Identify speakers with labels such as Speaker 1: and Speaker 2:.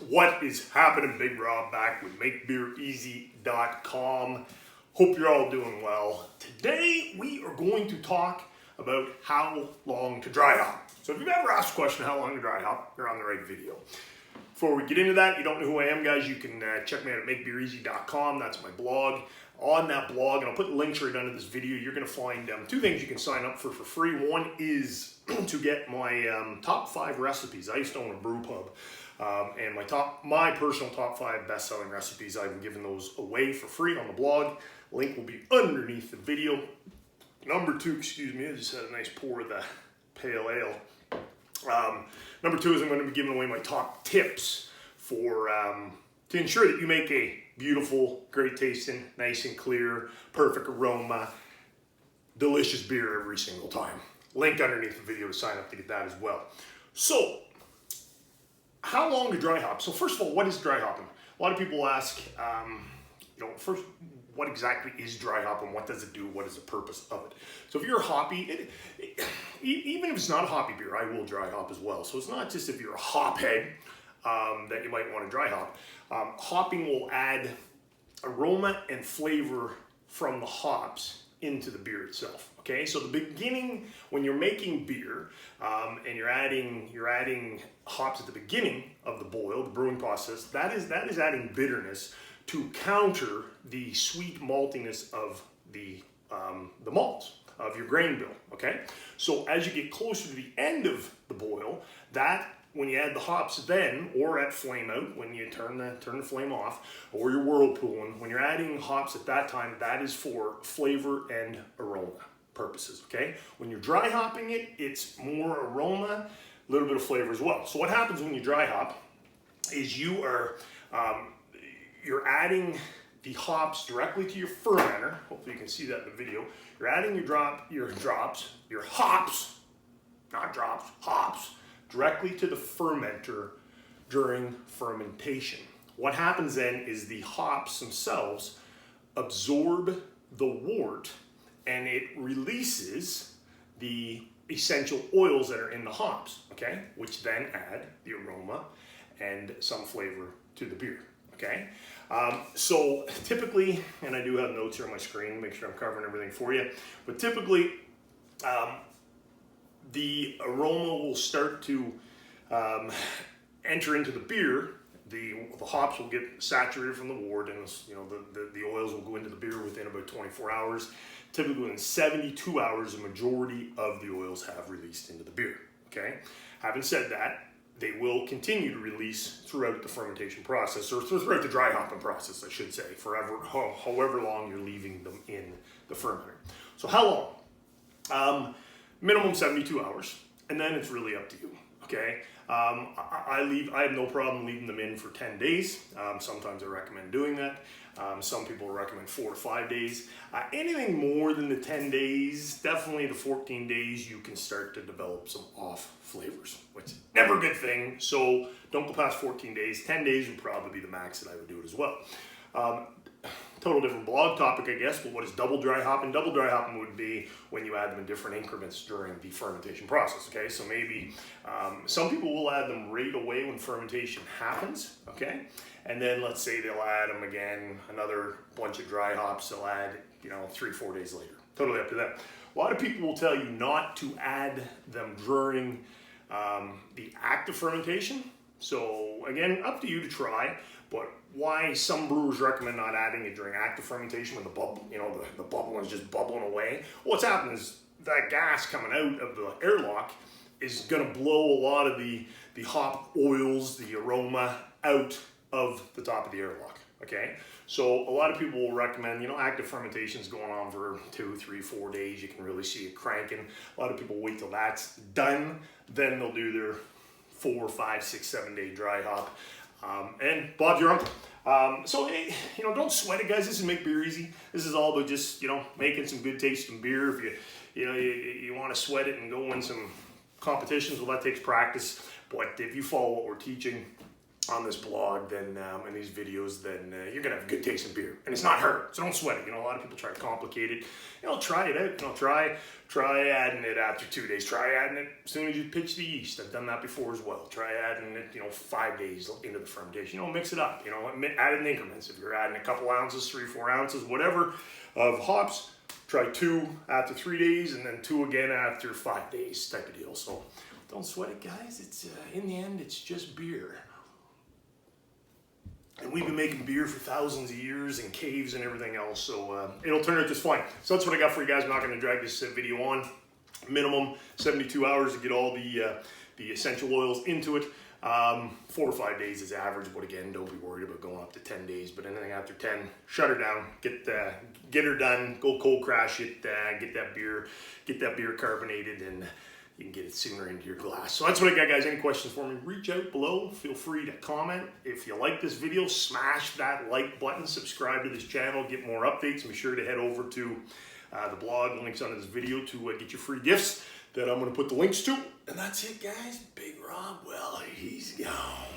Speaker 1: What is happening? Big Rob back with MakeBeerEasy.com. Hope you're all doing well. Today we are going to talk about how long to dry hop. So if you've ever asked a question how long to dry hop, you're on the right video. Before we get into that, you don't know who I am, guys, you can check me out at MakeBeerEasy.com. That's my blog. On that blog, and I'll put links right under this video, you're going to find two things you can sign up for free. One is to get my top 5 recipes. I used to own a brew pub, and my personal top 5 best-selling recipes, I've been giving those away for free on the blog. Link will be underneath the video. Number 2, excuse me, I just had a nice pour of the pale ale. Number 2 is I'm going to be giving away my top tips for to ensure that you make a beautiful, great tasting, nice and clear, perfect aroma, delicious beer every single time. Link underneath the video to sign up to get that as well. So, how long to dry hop? So first of all, what is dry hopping? A lot of people ask, first, what exactly is dry hopping? What does it do? What is the purpose of it? So if you're a hoppy, even if it's not a hoppy beer, I will dry hop as well. So it's not just if you're a hop head that you might want to dry hop. Hopping will add aroma and flavor from the hops into the beer itself. Okay, so the beginning, when you're making beer and you're adding hops at the beginning of the boil, the brewing process, that is adding bitterness to counter the sweet maltiness of the malts of your grain bill. Okay, so as you get closer to the end of the boil, when you add the hops then, or at flame out, when you turn the flame off, or you're whirlpooling, when you're adding hops at that time, that is for flavor and aroma purposes, okay? When you're dry hopping it, it's more aroma, a little bit of flavor as well. So what happens when you dry hop is you're adding the hops directly to your fermenter. Hopefully you can see that in the video. You're adding your hops, not drops, hops, directly to the fermenter during fermentation. What happens then is the hops themselves absorb the wort and it releases the essential oils that are in the hops, okay? Which then add the aroma and some flavor to the beer, okay? So typically, and I do have notes here on my screen, make sure I'm covering everything for you, but typically, the aroma will start to enter into the beer. The hops will get saturated from the wort, and the oils will go into the beer within about 24 hours. Typically, within 72 hours, the majority of the oils have released into the beer. Okay. Having said that, they will continue to release throughout the fermentation process, or throughout the dry hopping process, I should say, however long you're leaving them in the fermenter. So how long? Minimum 72 hours, and then it's really up to you, okay? I have no problem leaving them in for 10 days. Sometimes I recommend doing that. Some people recommend 4 to 5 days. Anything more than the 10 days, definitely the 14 days, you can start to develop some off flavors, which is never a good thing. So don't go past 14 days. 10 days would probably be the max that I would do it as well. Total different blog topic, I guess, but what is double dry hopping? Double dry hopping would be when you add them in different increments during the fermentation process, okay? So maybe some people will add them right away when fermentation happens, okay? And then let's say they'll add them again, another bunch of dry hops, they'll add, 3-4 days later. Totally up to them. A lot of people will tell you not to add them during the active fermentation. So again, up to you to try. But why some brewers recommend not adding it during active fermentation when the bubble, the bubble is just bubbling away. What's happening is that gas coming out of the airlock is going to blow a lot of the hop oils, the aroma out of the top of the airlock. Okay, so a lot of people will recommend, active fermentation is going on for 2, 3, 4 days. You can really see it cranking. A lot of people wait till that's done, then they'll do their 4, 5, 6, 7 day dry hop. And Bob's your uncle. So, don't sweat it, guys. This is Make Beer Easy. This is all about just, making some good tasting beer. If you want to sweat it and go win some competitions, well, that takes practice. But if you follow what we're teaching, on this blog, then in these videos, then you're gonna have a good taste in beer, and it's not hard. So don't sweat it. You know, a lot of people try to complicate it. You know, try it out. You know, try adding it after 2 days. Try adding it as soon as you pitch the yeast. I've done that before as well. Try adding it, you know, 5 days into the fermentation. You know, mix it up. You know, add it in increments. If you're adding a couple ounces, 3-4 ounces, whatever, of hops, try 2 after 3 days, and then 2 again after 5 days, type of deal. So don't sweat it, guys. It's in the end, it's just beer. And we've been making beer for thousands of years in caves and everything else, so it'll turn out just fine. So that's what I got for you guys. I'm not going to drag this video on. Minimum 72 hours to get all the essential oils into it. 4 to 5 days is average, but again, don't be worried about going up to 10 days. But anything after 10, shut her down. Get her done. Go cold crash it. Get that beer carbonated, and you can get it sooner into your glass. So that's what I got, guys. Any questions for me, reach out below. Feel free to comment. If you like this video, smash that like button. Subscribe to this channel. Get more updates. And be sure to head over to the blog. Links under this video to get your free gifts that I'm going to put the links to. And that's it, guys. Big Rob, well, he's gone.